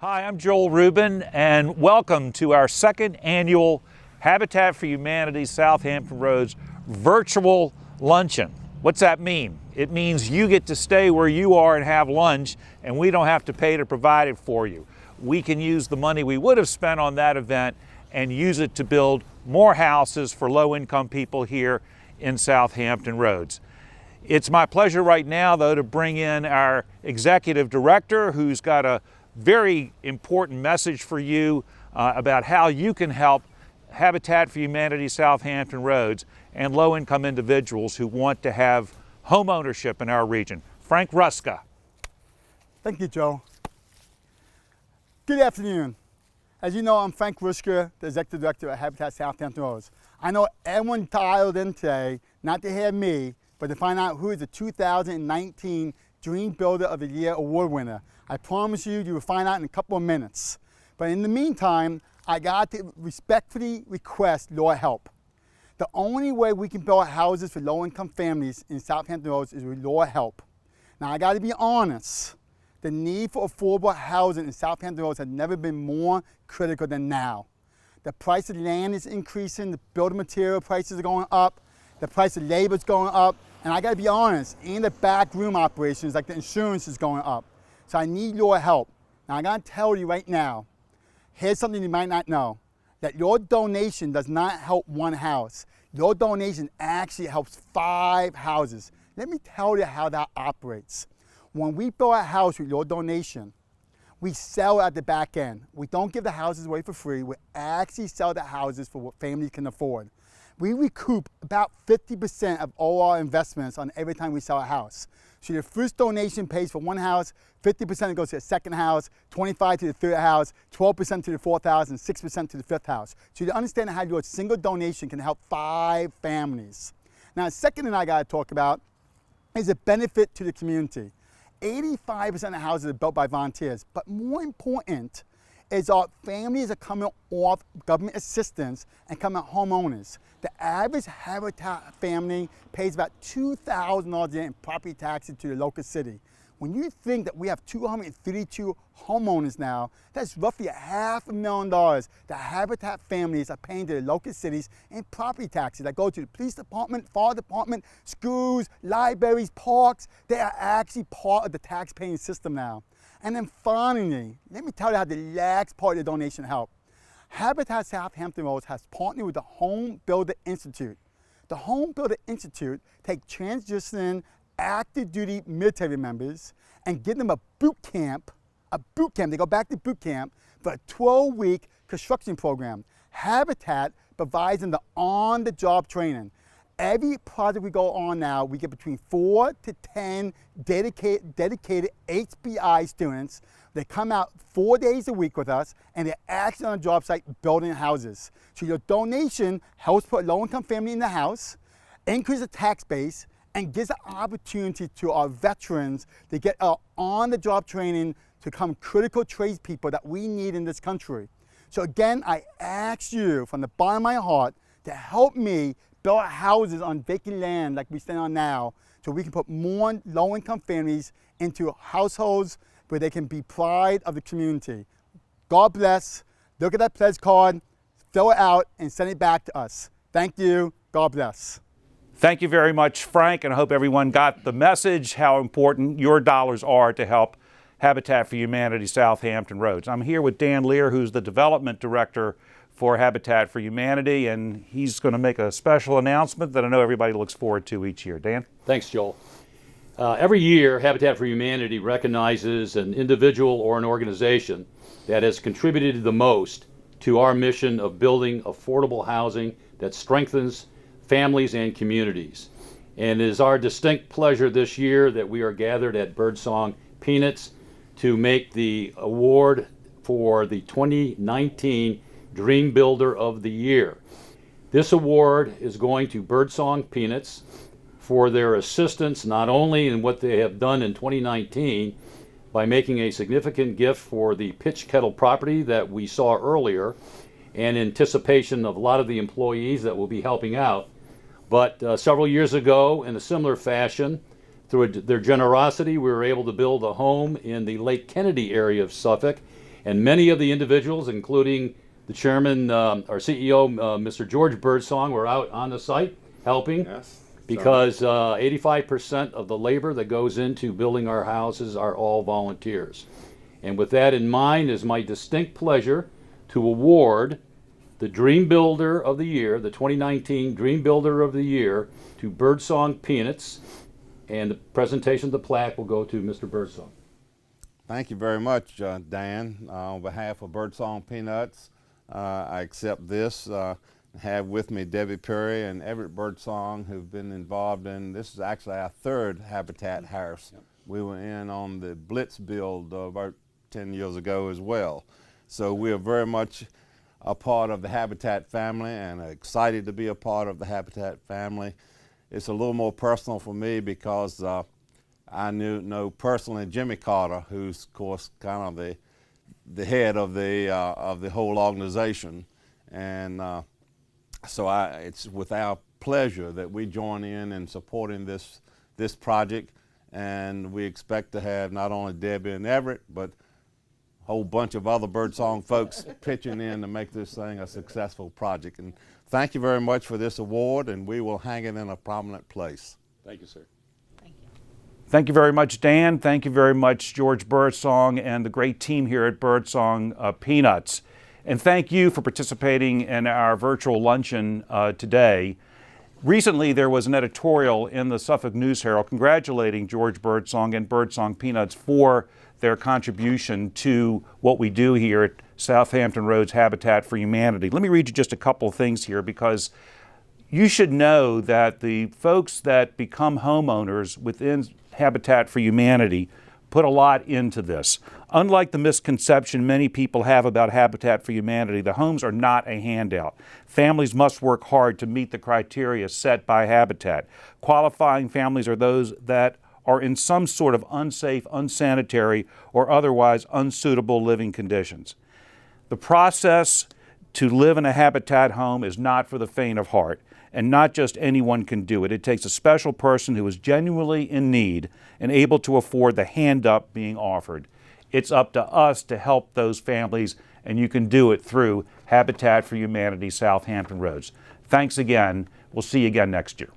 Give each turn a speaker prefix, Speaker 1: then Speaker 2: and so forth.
Speaker 1: Hi, I'm Joel Rubin, and welcome to our second annual Habitat for Humanity Southampton Roads virtual luncheon. What's that mean? It means you get to stay where you are and have lunch, and we don't have to pay to provide it for you. We can use the money we would have spent on that event and use it to build more houses for low-income people here in Southampton Roads. It's my pleasure right now, though, to bring in our executive director, who's got a very important message for you about how you can help Habitat for Humanity Southampton Roads and low-income individuals who want to have home ownership in our region. Frank Ruska.
Speaker 2: Thank you, Joe. Good afternoon. As you know, I'm Frank Ruska, the Executive Director at Habitat Southampton Roads. I know everyone dialed in today, not to hear me, but to find out who is the 2019 Dream Builder of the Year Award winner. I promise you, you will find out in a couple of minutes. But in the meantime, I got to respectfully request your help. The only way we can build houses for low-income families in Southampton Roads is with your help. Now, I got to be honest. The need for affordable housing in Southampton Roads has never been more critical than now. The price of land is increasing, the building material prices are going up, the price of labor is going up, and I got to be honest, in the back room operations, like the insurance is going up. So I need your help. Now, I got to tell you right now, here's something you might not know, that your donation does not help one house. Your donation actually helps 5 houses. Let me tell you how that operates. When we build a house with your donation, we sell at the back end. We don't give the houses away for free. We actually sell the houses for what families can afford. We recoup about 50% of all our investments on every time we sell a house. So your first donation pays for one house, 50% goes to the second house, 25% to the third house, 12% to the fourth house, and 6% to the fifth house. So you understand how your single donation can help 5 families. Now, the second thing I got to talk about is a benefit to the community. 85% of houses are built by volunteers, but more important is our families are coming off government assistance and coming homeowners. The average Habitat family pays about $2,000 in property taxes to the local city. When you think that we have 232 homeowners now, that's roughly $500,000 that Habitat families are paying to the local cities in property taxes that go to the police department, fire department, schools, libraries, parks. They are actually part of the tax-paying system now. And then finally, let me tell you how the last part of the donation helps. Habitat Southampton Roads has partnered with the Home Builder Institute. The Home Builder Institute takes transitioning active duty military members and give them a boot camp. They go back to boot camp for a 12-week construction program. Habitat provides them the on-the-job training. Every project we go on now, we get between 4 to 10 dedicated HBI students. They come out 4 days a week with us, and they're actually on a job site building houses. So your donation helps put a low-income family in the house, increase the tax base, and gives an opportunity to our veterans to get on-the-job training to become critical tradespeople that we need in this country. So again, I ask you from the bottom of my heart to help me build houses on vacant land like we stand on now, so we can put more low-income families into households where they can be pride of the community. God bless. Look at that pledge card, fill it out, and send it back to us. Thank you. God bless.
Speaker 1: Thank you very much, Frank, and I hope everyone got the message how important your dollars are to help Habitat for Humanity Southampton Roads. I'm here with Dan Lear, who's the Development Director for Habitat for Humanity, and he's going to make a special announcement that I know everybody looks forward to each year. Dan?
Speaker 3: Thanks, Joel. Every year, Habitat for Humanity recognizes an individual or an organization that has contributed the most to our mission of building affordable housing that strengthens families and communities. And it is our distinct pleasure this year that we are gathered at Birdsong Peanuts to make the award for the 2019 Dream Builder of the Year. This award is going to Birdsong Peanuts for their assistance not only in what they have done in 2019 by making a significant gift for the Pitch Kettle property that we saw earlier, and in anticipation of a lot of the employees that will be helping out, but several years ago, in a similar fashion, through their generosity, we were able to build a home in the Lake Kennedy area of Suffolk, And many of the individuals, including the chairman, our CEO, Mr. George Birdsong, were out on the site helping.
Speaker 4: Yes.
Speaker 3: Because 85% of the labor that goes into building our houses are all volunteers. And with that in mind, it is my distinct pleasure to award the Dream Builder of the Year, the 2019 Dream Builder of the Year, to Birdsong Peanuts. And the presentation of the plaque will go to Mr. Birdsong.
Speaker 4: Thank you very much, Dan. On behalf of Birdsong Peanuts, I accept this. Have with me Debbie Perry and Everett Birdsong, who've been involved in, this is actually our third Habitat house. Yep. We were in on the Blitz build about 10 years ago as well. So we are very much a part of the Habitat family and excited to be a part of the Habitat family. It's a little more personal for me because I know personally Jimmy Carter, who's of course kind of the head of the whole organization, and so it's with our pleasure that we join in supporting this project, and we expect to have not only Debbie and Everett, but a whole bunch of other Birdsong folks pitching in to make this thing a successful project. And thank you very much for this award, and we will hang it in a prominent place.
Speaker 3: Thank you, sir.
Speaker 1: Thank you very much, Dan. Thank you very much, George Birdsong and the great team here at Birdsong Peanuts. And thank you for participating in our virtual luncheon today. Recently, there was an editorial in the Suffolk News Herald congratulating George Birdsong and Birdsong Peanuts for their contribution to what we do here at Southampton Roads Habitat for Humanity. Let me read you just a couple of things here, because you should know that the folks that become homeowners within Habitat for Humanity put a lot into this. Unlike the misconception many people have about Habitat for Humanity, the homes are not a handout. Families must work hard to meet the criteria set by Habitat. Qualifying families are those that are in some sort of unsafe, unsanitary, or otherwise unsuitable living conditions. The process to live in a Habitat home is not for the faint of heart, and not just anyone can do it. It takes a special person who is genuinely in need and able to afford the hand-up being offered. It's up to us to help those families, and you can do it through Habitat for Humanity Southampton Roads. Thanks again. We'll see you again next year.